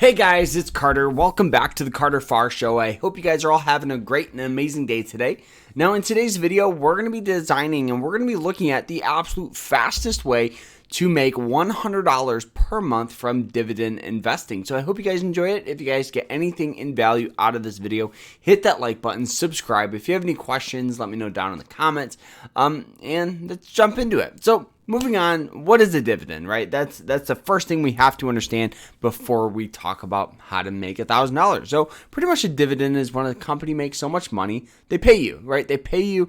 Hey guys, it's Carter. Welcome back to the Carter Farr Show. I hope you guys are all having a great and amazing day today. Now in today's video, we're going to be designing and we're going to be looking at the absolute fastest way to make $100 per month from dividend investing. So I hope you guys enjoy it. If you guys get anything in value out of this video, hit that like button, subscribe. If you have any questions, let me know down in the comments. And let's jump into it. So moving on, what is a dividend, right? That's the first thing we have to understand before we talk about how to make $1,000. So pretty much a dividend is when a company makes so much money, they pay you, right? They pay you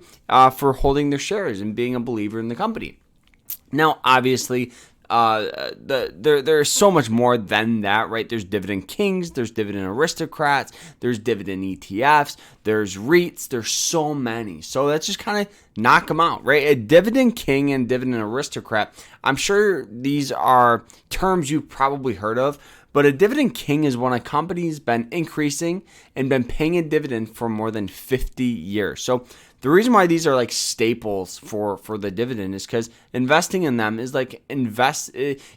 for holding their shares and being a believer in the company. Now, obviously, there's so much more than that, right? There's dividend kings, there's dividend aristocrats, there's dividend ETFs, there's REITs, there's so many. So let's just kind of knock them out, right? A dividend king and dividend aristocrat, I'm sure these are terms you've probably heard of, but a dividend king is when a company's been increasing and been paying a dividend for more than 50 years. So the reason why these are like staples for the dividend is because investing in them is like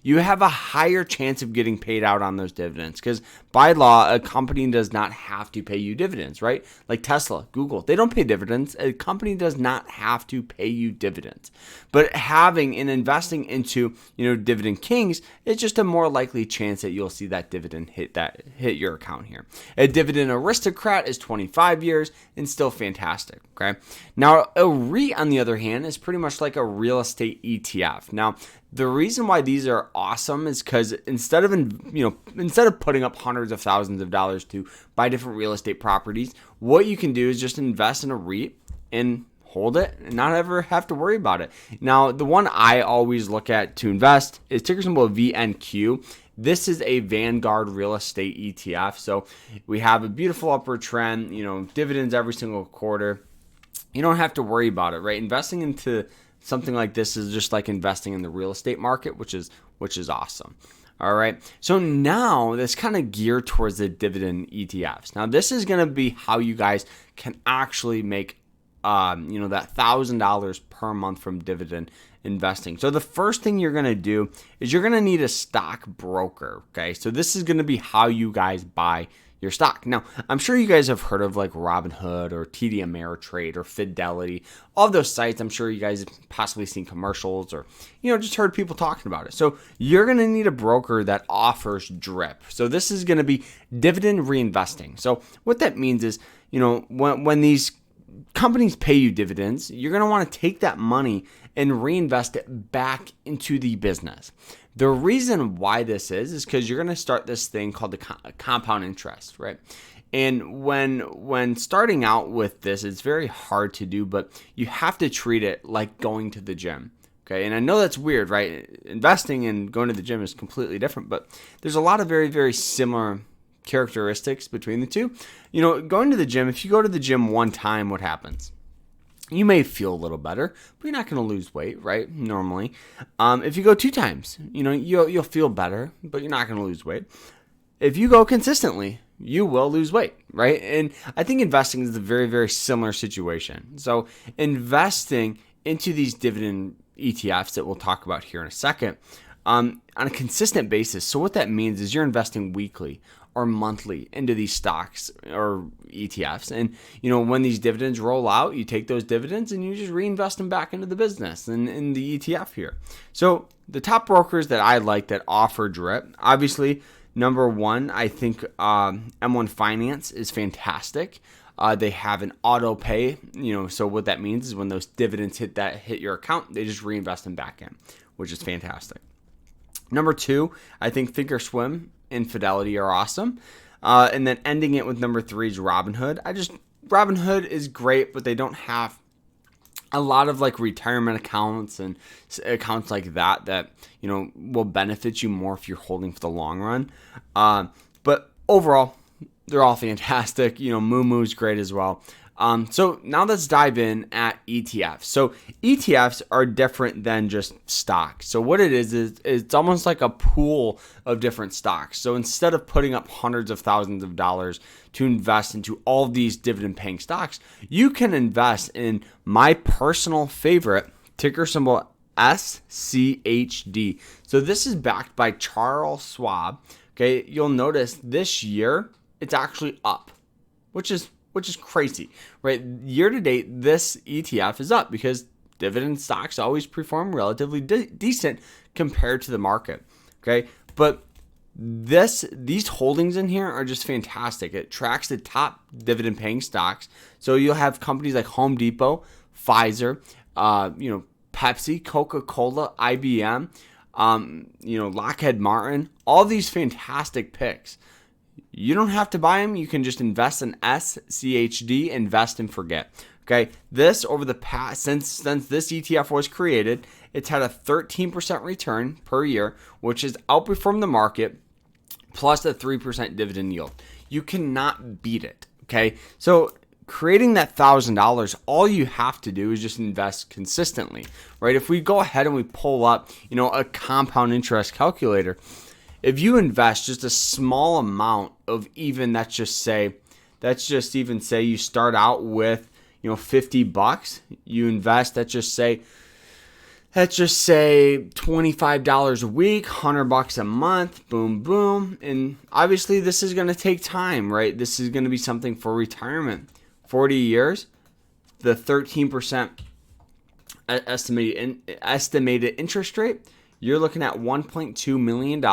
you have a higher chance of getting paid out on those dividends because by law, a company does not have to pay you dividends, right? Like Tesla, Google, they don't pay dividends. A company does not have to pay you dividends. But having and investing into, dividend kings, it's just a more likely chance that you'll see that dividend hit your account here. A dividend aristocrat is 25 years and still fantastic, okay? Now, a REIT, on the other hand, is pretty much like a real estate ETF. Now, the reason why these are awesome is because instead of putting up hundreds of thousands of dollars to buy different real estate properties, what you can do is just invest in a REIT and hold it and not ever have to worry about it. Now, the one I always look at to invest is ticker symbol VNQ. This is a Vanguard real estate ETF. So we have a beautiful upward trend, dividends every single quarter. You don't have to worry about it, right? Investing into something like this is just like investing in the real estate market, which is awesome. All right. So now let's kind of gear towards the dividend ETFs. Now this is going to be how you guys can actually make, that $1,000 per month from dividend investing. So the first thing you're going to do is you're going to need a stock broker. Okay. So this is going to be how you guys buy your stock. Now, I'm sure you guys have heard of like Robinhood or TD Ameritrade or Fidelity. All of those sites, I'm sure you guys have possibly seen commercials or, just heard people talking about it. So you're going to need a broker that offers DRIP. So this is going to be dividend reinvesting. So what that means is, when these companies pay you dividends, you're going to want to take that money and reinvest it back into the business. The reason why this is because you're going to start this thing called the compound interest, right? And when starting out with this, it's very hard to do, but you have to treat it like going to the gym. Okay, and I know that's weird, right? Investing and going to the gym is completely different, but there's a lot of very, very similar characteristics between the two. Going to the gym, if you go to the gym one time, what happens? You may feel a little better, but you're not going to lose weight, right? Normally. If you go 2 times, you'll feel better, but you're not going to lose weight. If you go consistently, you will lose weight, right? And I think investing is a very, very similar situation. So investing into these dividend ETFs that we'll talk about here in a second, on a consistent basis. So what that means is you're investing weekly or monthly into these stocks or ETFs. And, when these dividends roll out, you take those dividends and you just reinvest them back into the business and in the ETF here. So the top brokers that I like that offer DRIP, obviously, number one, I think M1 Finance is fantastic. They have an auto pay, so what that means is when those dividends hit your account, they just reinvest them back in, which is fantastic. Number 2, I think Thinkorswim and Fidelity are awesome. And then ending it with number 3 is Robinhood. Robinhood is great, but they don't have a lot of like retirement accounts and accounts like that, will benefit you more if you're holding for the long run. But overall, they're all fantastic. Moomoo is great as well. So now let's dive in at ETFs. So ETFs are different than just stocks. So what it is it's almost like a pool of different stocks. So instead of putting up hundreds of thousands of dollars to invest into all of these dividend paying stocks, you can invest in my personal favorite, ticker symbol SCHD. So this is backed by Charles Schwab, Okay, you'll notice this year it's actually up, which is crazy, right? Year to date, this ETF is up because dividend stocks always perform relatively decent compared to the market. Okay, but these holdings in here are just fantastic. It tracks the top dividend paying stocks. So you'll have companies like Home Depot, Pfizer, Pepsi, Coca-Cola, IBM, Lockheed Martin, all these fantastic picks. You don't have to buy them. You can just invest in SCHD, invest and forget. Okay, this over the past, since this ETF was created, it's had a 13% return per year, which has outperformed the market, plus a 3% dividend yield. You cannot beat it. Okay, so creating that $1,000, all you have to do is just invest consistently, right? If we go ahead and we pull up, a compound interest calculator, if you invest just a small amount of even, let's just even say you start out with, $50, you invest, let's just say $25 a week, $100 a month, boom, boom. And obviously this is going to take time, right? This is going to be something for retirement. 40 years, the 13% estimated interest rate, you're looking at $1.2 million.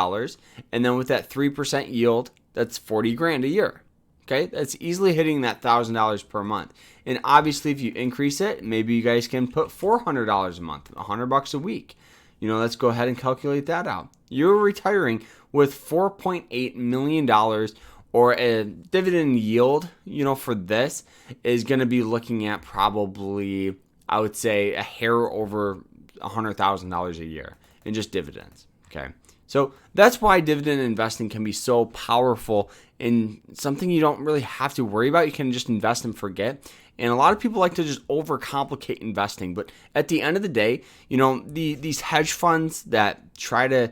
And then with that 3% yield, that's $40,000 a year. Okay, that's easily hitting that $1,000 per month. And obviously, if you increase it, maybe you guys can put $400 a month, $100 a week. Let's go ahead and calculate that out. You're retiring with $4.8 million, or a dividend yield, for this is going to be looking at probably, I would say, a hair over $100,000 a year in just dividends. Okay. So that's why dividend investing can be so powerful and something you don't really have to worry about. You can just invest and forget. And a lot of people like to just overcomplicate investing. But at the end of the day, these hedge funds that try to,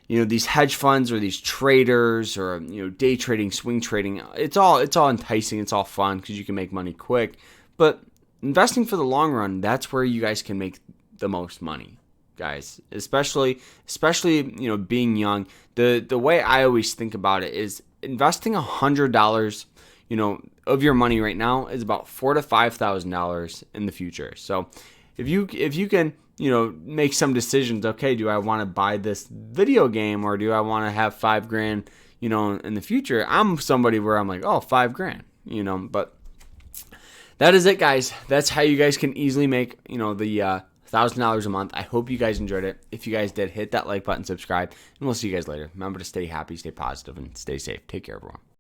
these hedge funds or these traders or, day trading, swing trading, it's all enticing. It's all fun because you can make money quick. But investing for the long run, that's where you guys can make the most money. Guys, especially being young, the way I always think about it is investing $100 of your money right now is about $4,000 to $5,000 in the future. So if you can make some decisions, okay, do I want to buy this video game or do I want to have $5,000 in the future? I'm somebody where I'm like, oh, $5,000 but that is it, guys. That's how you guys can easily make the $1,000 a month. I hope you guys enjoyed it. If you guys did, hit that like button, subscribe, and we'll see you guys later. Remember to stay happy, stay positive, and stay safe. Take care, everyone.